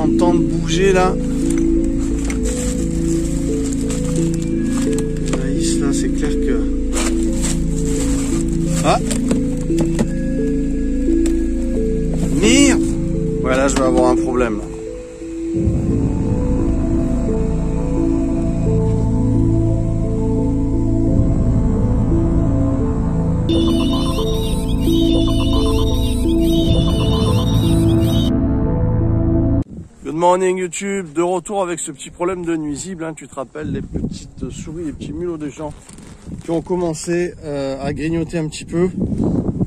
entendre bouger là. Naïs, là, c'est clair que... Ah! Merde! Voilà, je vais avoir un problème là. Good morning YouTube, de retour avec ce petit problème de nuisible, hein. Tu te rappelles les petites souris, les petits mulots de champ qui ont commencé à grignoter un petit peu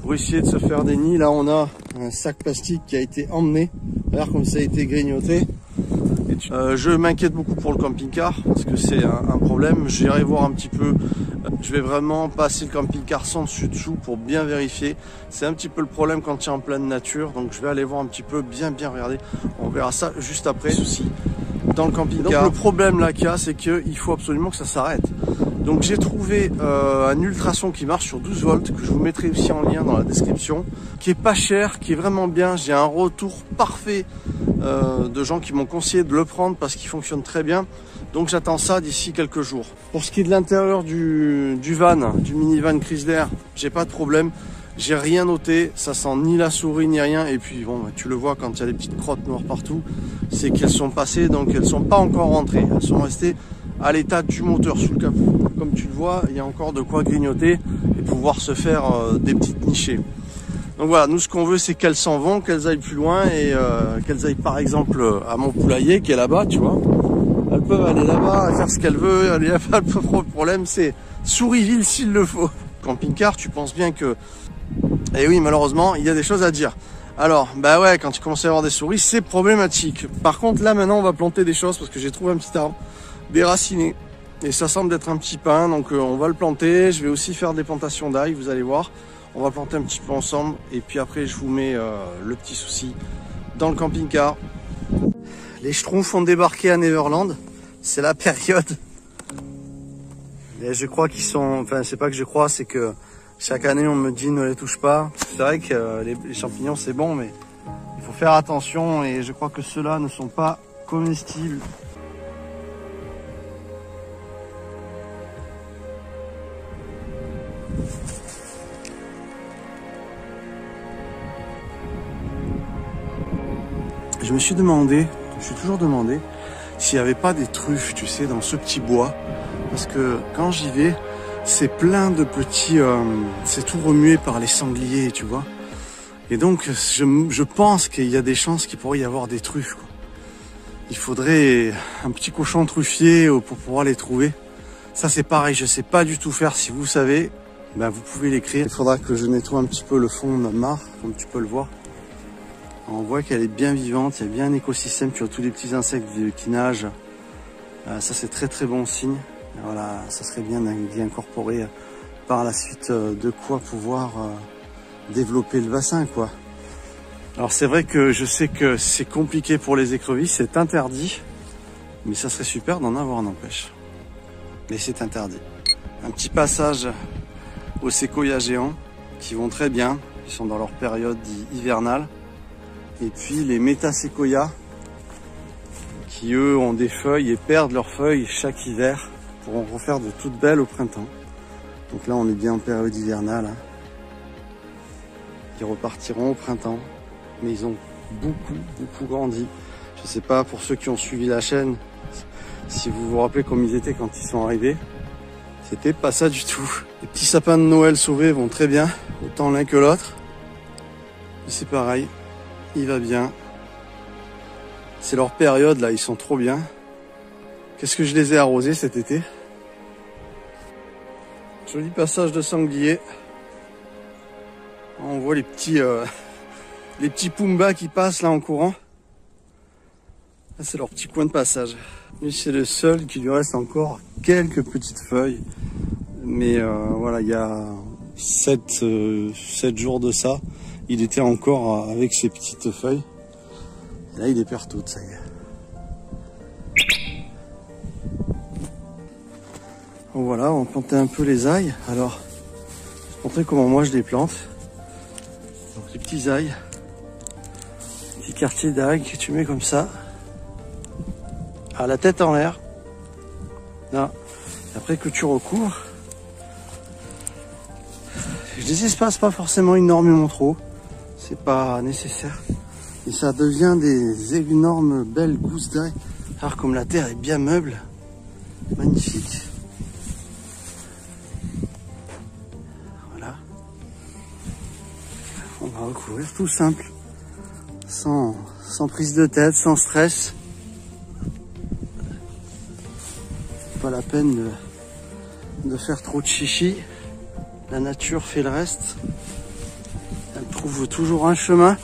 pour essayer de se faire des nids. Là on a un sac plastique qui a été emmené, regarde comme ça a été grignoté. Je m'inquiète beaucoup pour le camping-car parce que c'est un problème. J'irai voir un petit peu, je vais vraiment passer le camping-car sans dessus-dessous pour bien vérifier. C'est un petit peu le problème quand tu es en pleine nature, donc je vais aller voir un petit peu, bien regarder. On verra ça juste après. Souci dans le camping-car. Donc le problème là qu'il y a, c'est qu'il faut absolument que ça s'arrête. Donc j'ai trouvé un ultrason qui marche sur 12 volts, que je vous mettrai aussi en lien dans la description, qui est pas cher, qui est vraiment bien. J'ai un retour parfait de gens qui m'ont conseillé de le prendre parce qu'il fonctionne très bien. Donc j'attends ça d'ici quelques jours. Pour ce qui est de l'intérieur du van, du minivan Chrysler, j'ai pas de problème. J'ai rien noté, ça sent ni la souris ni rien. Et puis bon, tu le vois quand il y a des petites crottes noires partout, c'est qu'elles sont passées, donc elles sont pas encore rentrées. Elles sont restées à l'état du moteur sous le capot. Comme tu le vois, il y a encore de quoi grignoter et pouvoir se faire des petites nichées. Donc voilà, nous ce qu'on veut c'est qu'elles s'en vont, qu'elles aillent plus loin et qu'elles aillent par exemple à mon poulailler qui est là-bas, tu vois. Elles peuvent aller là-bas, faire ce qu'elles veulent, il n'y a pas de problème, c'est Souriville s'il le faut. Camping-car, tu penses bien que... Et oui, malheureusement, il y a des choses à dire. Alors, bah ouais, quand tu commences à avoir des souris, c'est problématique. Par contre, là maintenant, on va planter des choses parce que j'ai trouvé un petit arbre déraciné. Et ça semble être un petit pin, donc on va le planter. Je vais aussi faire des plantations d'ail, vous allez voir. On va planter un petit peu ensemble. Et puis après, je vous mets le petit souci dans le camping-car. Les schtroumpfs ont débarqué à Neverland. C'est la période. Et je crois qu'ils sont... Enfin, c'est pas que je crois, c'est que chaque année, on me dit ne les touche pas. C'est vrai que les champignons, c'est bon, mais il faut faire attention. Et je crois que ceux-là ne sont pas comestibles. Je me suis toujours demandé s'il n'y avait pas des truffes, tu sais, dans ce petit bois. Parce que quand j'y vais, c'est plein de petits... c'est tout remué par les sangliers, tu vois. Et donc, je pense qu'il y a des chances qu'il pourrait y avoir des truffes, quoi. Il faudrait un petit cochon truffier pour pouvoir les trouver. Ça, c'est pareil, je sais pas du tout faire. Si vous savez, ben, vous pouvez l'écrire. Il faudra que je nettoie un petit peu le fond de ma mare, comme tu peux le voir. On voit qu'elle est bien vivante, il y a bien un écosystème, tu as tous les petits insectes qui nagent. Ça c'est très bon signe. Et voilà, ça serait bien d'y incorporer par la suite de quoi pouvoir développer le bassin, quoi. Alors c'est vrai que je sais que c'est compliqué pour les écrevisses, c'est interdit. Mais ça serait super d'en avoir, n'empêche. Mais c'est interdit. Un petit passage aux séquoias géants qui vont très bien. Ils sont dans leur période hivernale. Et puis les métaséquoias qui eux ont des feuilles et perdent leurs feuilles chaque hiver pour en refaire de toutes belles au printemps. Donc là on est bien en période hivernale, hein. Ils repartiront au printemps, mais ils ont beaucoup grandi. Je sais pas pour ceux qui ont suivi la chaîne, si vous vous rappelez comme ils étaient quand ils sont arrivés. C'était pas ça du tout. Les petits sapins de Noël sauvés vont très bien, autant l'un que l'autre. C'est pareil. Il va bien. C'est leur période là, ils sont trop bien. Qu'est-ce que je les ai arrosés cet été? Joli passage de sanglier. On voit les petits Pumbaa qui passent là en courant. C'est leur petit coin de passage. Lui c'est le seul qui lui reste encore quelques petites feuilles. Mais voilà, il y a 7 jours de ça. Il était encore avec ses petites feuilles. Et là, il les perd toutes, ça y est. Donc voilà, on plantait un peu les ails. Alors, je vais te montrer comment moi je les plante. Donc les petits ails. Petit quartier d'ail que tu mets comme ça. à la tête en l'air. Là. Après que tu recouvres, je les espace pas forcément énormément trop, c'est pas nécessaire. Et ça devient des énormes belles gousses d'ail. Alors comme la terre est bien meuble, magnifique. Voilà. On va recouvrir tout simple, sans prise de tête, sans stress. Pas la peine de faire trop de chichi. La nature fait le reste. Elle trouve toujours un chemin.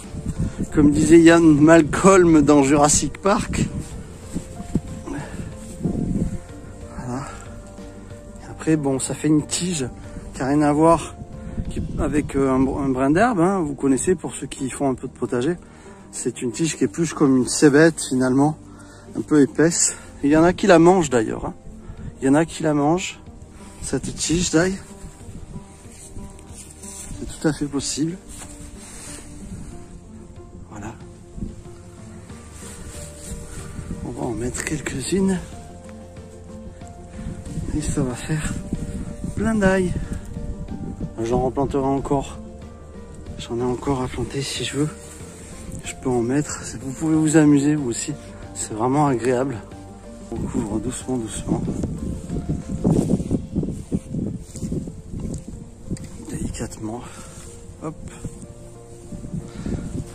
Comme disait Ian Malcolm dans Jurassic Park. Voilà. Et après, bon, ça fait une tige qui n'a rien à voir avec un brin d'herbe. Hein. Vous connaissez pour ceux qui font un peu de potager. C'est une tige qui est plus comme une cébette finalement, un peu épaisse. Il y en a qui la mangent d'ailleurs. Hein. Il y en a qui la mangent, cette tige d'ail. C'est tout à fait possible. Voilà. On va en mettre quelques-unes. Et ça va faire plein d'ail. J'en replanterai encore. J'en ai encore à planter si je veux. Je peux en mettre. Vous pouvez vous amuser vous aussi. C'est vraiment agréable. On couvre doucement, doucement. Délicatement. Hop.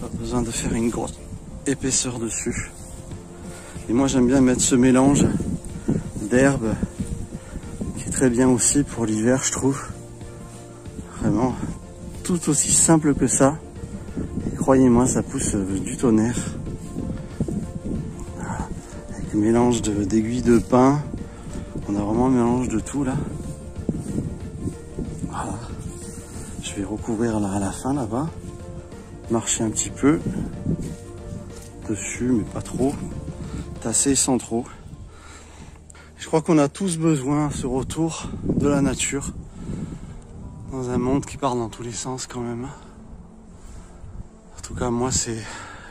Pas besoin de faire une grosse épaisseur dessus. Et moi j'aime bien mettre ce mélange d'herbes qui est très bien aussi pour l'hiver, je trouve. Vraiment tout aussi simple que ça. Et croyez-moi, ça pousse du tonnerre. Voilà. Avec le mélange d'aiguilles de pin. On a vraiment un mélange de tout là. Voilà. Je vais recouvrir là à la fin là-bas. Marcher un petit peu dessus, mais pas trop. Tasser sans trop. Je crois qu'on a tous besoin, ce retour de la nature. Dans un monde qui part dans tous les sens quand même. En tout cas, moi, c'est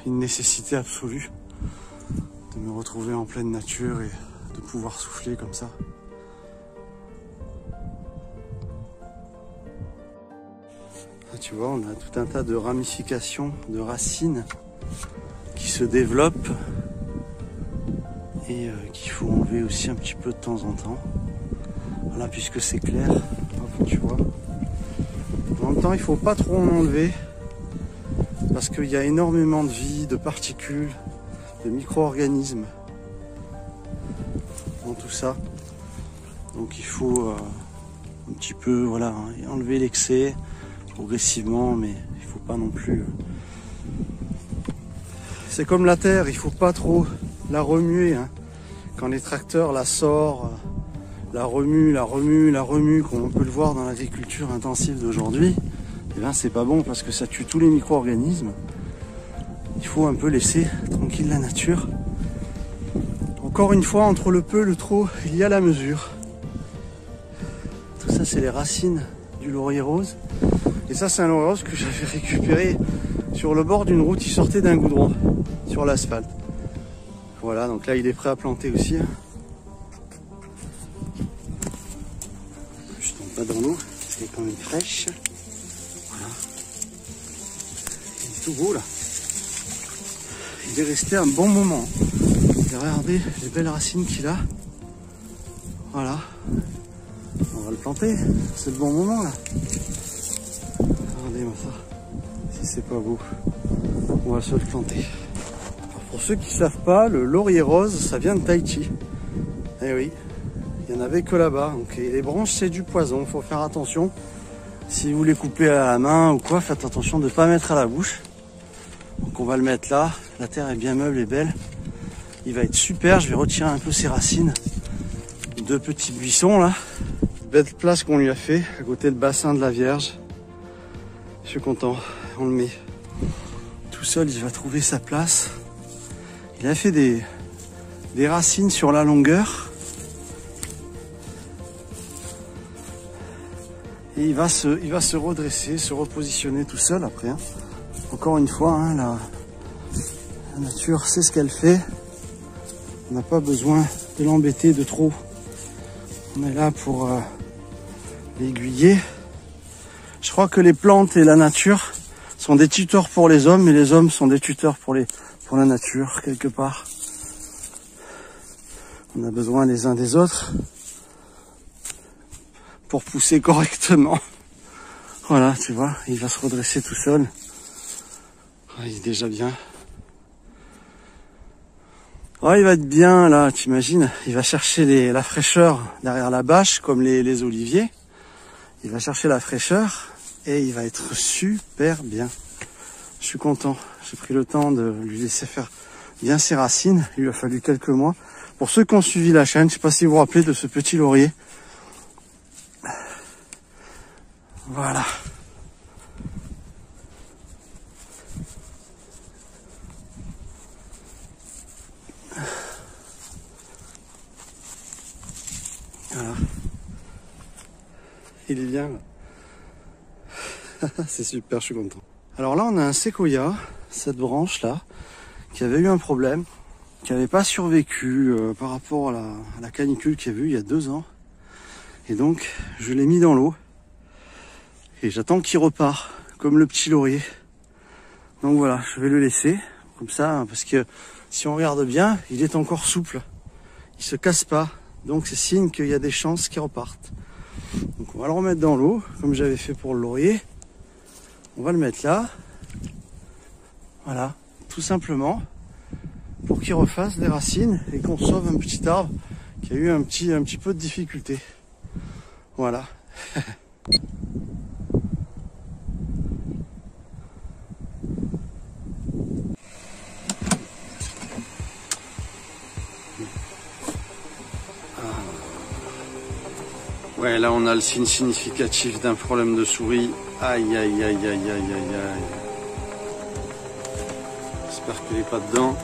une nécessité absolue de me retrouver en pleine nature et de pouvoir souffler comme ça. Là, tu vois, on a tout un tas de ramifications, de racines qui se développent et qu'il faut enlever aussi un petit peu de temps en temps. Voilà, puisque c'est clair, hop, tu vois. En même temps, il ne faut pas trop en enlever parce qu'il y a énormément de vie, de particules, de micro-organismes dans tout ça. Donc il faut un petit peu, voilà, hein, enlever l'excès progressivement, mais il ne faut pas non plus. C'est comme la terre, il ne faut pas trop la remuer. Hein. Quand les tracteurs la sortent, la remuent, comme on peut le voir dans l'agriculture intensive d'aujourd'hui, et bien c'est pas bon parce que ça tue tous les micro-organismes. Il faut un peu laisser tranquille la nature. Encore une fois, entre le peu et le trop, il y a la mesure. Tout ça, c'est les racines du laurier rose. Et ça, c'est un laurier rose que j'avais récupéré sur le bord d'une route. Il sortait d'un goudron sur l'asphalte. Voilà, donc là, il est prêt à planter aussi. Je tombe pas dans l'eau, parce qu'elle est quand même fraîche. Voilà. Il est tout beau là. Il est resté un bon moment. Et regardez les belles racines qu'il a. Voilà. On va le planter. C'est le bon moment là. Regardez-moi ça. Si c'est pas beau, on va se le planter. Alors, pour ceux qui ne savent pas, le laurier rose, ça vient de Tahiti. Eh oui. Il n'y en avait que là-bas. Donc les branches, c'est du poison. Il faut faire attention. Si vous les coupez à la main ou quoi, faites attention de ne pas mettre à la bouche. Donc on va le mettre là. La terre est bien meuble et belle. Il va être super. Je vais retirer un peu ses racines. Deux petits buissons là. Belle place qu'on lui a fait à côté du bassin de la Vierge. Je suis content. On le met tout seul. Il va trouver sa place. Il a fait des racines sur la longueur. Et il va se redresser, se repositionner tout seul après. Hein. Encore une fois, hein, la nature sait ce qu'elle fait. On n'a pas besoin de l'embêter de trop. On est là pour l'aiguiller. Je crois que les plantes et la nature sont des tuteurs pour les hommes, et les hommes sont des tuteurs pour la nature, quelque part. On a besoin les uns des autres pour pousser correctement. Voilà, tu vois, il va se redresser tout seul. Il est déjà bien. Ouais, il va être bien là, t'imagines. Il va chercher la fraîcheur derrière la bâche, comme les oliviers. Il va chercher la fraîcheur et il va être super bien. Je suis content. J'ai pris le temps de lui laisser faire bien ses racines. Il lui a fallu quelques mois. Pour ceux qui ont suivi la chaîne, je sais pas si vous vous rappelez de ce petit laurier. Voilà. Voilà. Il est bien. C'est super, je suis content. Alors là, on a un séquoia, cette branche là, qui avait eu un problème, qui n'avait pas survécu par rapport à la canicule qu'il y a eu il y a 2 ans. Et donc, je l'ai mis dans l'eau. Et j'attends qu'il repart, comme le petit laurier. Donc voilà, je vais le laisser, comme ça, parce que si on regarde bien, il est encore souple. Il se casse pas. Donc c'est signe qu'il y a des chances qu'il reparte. Donc on va le remettre dans l'eau, comme j'avais fait pour le laurier. On va le mettre là. Voilà, tout simplement, pour qu'il refasse des racines et qu'on sauve un petit arbre qui a eu un petit peu de difficulté. Voilà. Ouais, là on a le signe significatif d'un problème de souris. Aïe, aïe, aïe, aïe, aïe, aïe, aïe. J'espère qu'elle n'est pas dedans.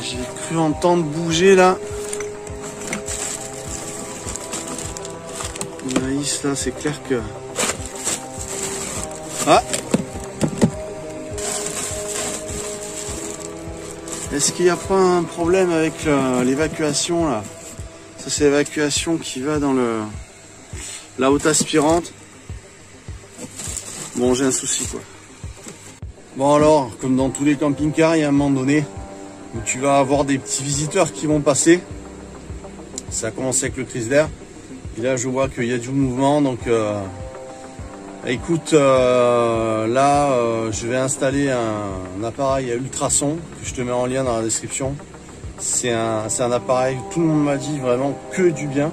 J'ai cru entendre bouger là. Le maïs là, c'est clair que... Ah! Est-ce qu'il n'y a pas un problème avec l'évacuation là? Ça c'est l'évacuation qui va dans la haute aspirante. Bon, j'ai un souci quoi. Bon alors, comme dans tous les camping-cars, il y a un moment donné où tu vas avoir des petits visiteurs qui vont passer. Ça a commencé avec le Chrysler. Et là je vois qu'il y a du mouvement, donc écoute, je vais installer un appareil à ultrasons que je te mets en lien dans la description. C'est un appareil, tout le monde m'a dit vraiment que du bien.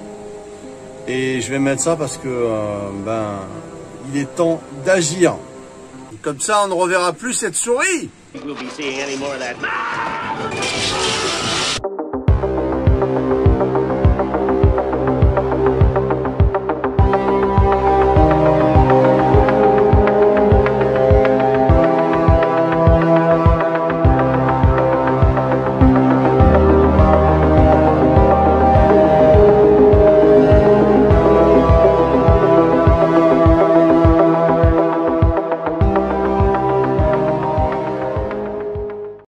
Et je vais mettre ça parce que il est temps d'agir. Comme ça on ne reverra plus cette souris.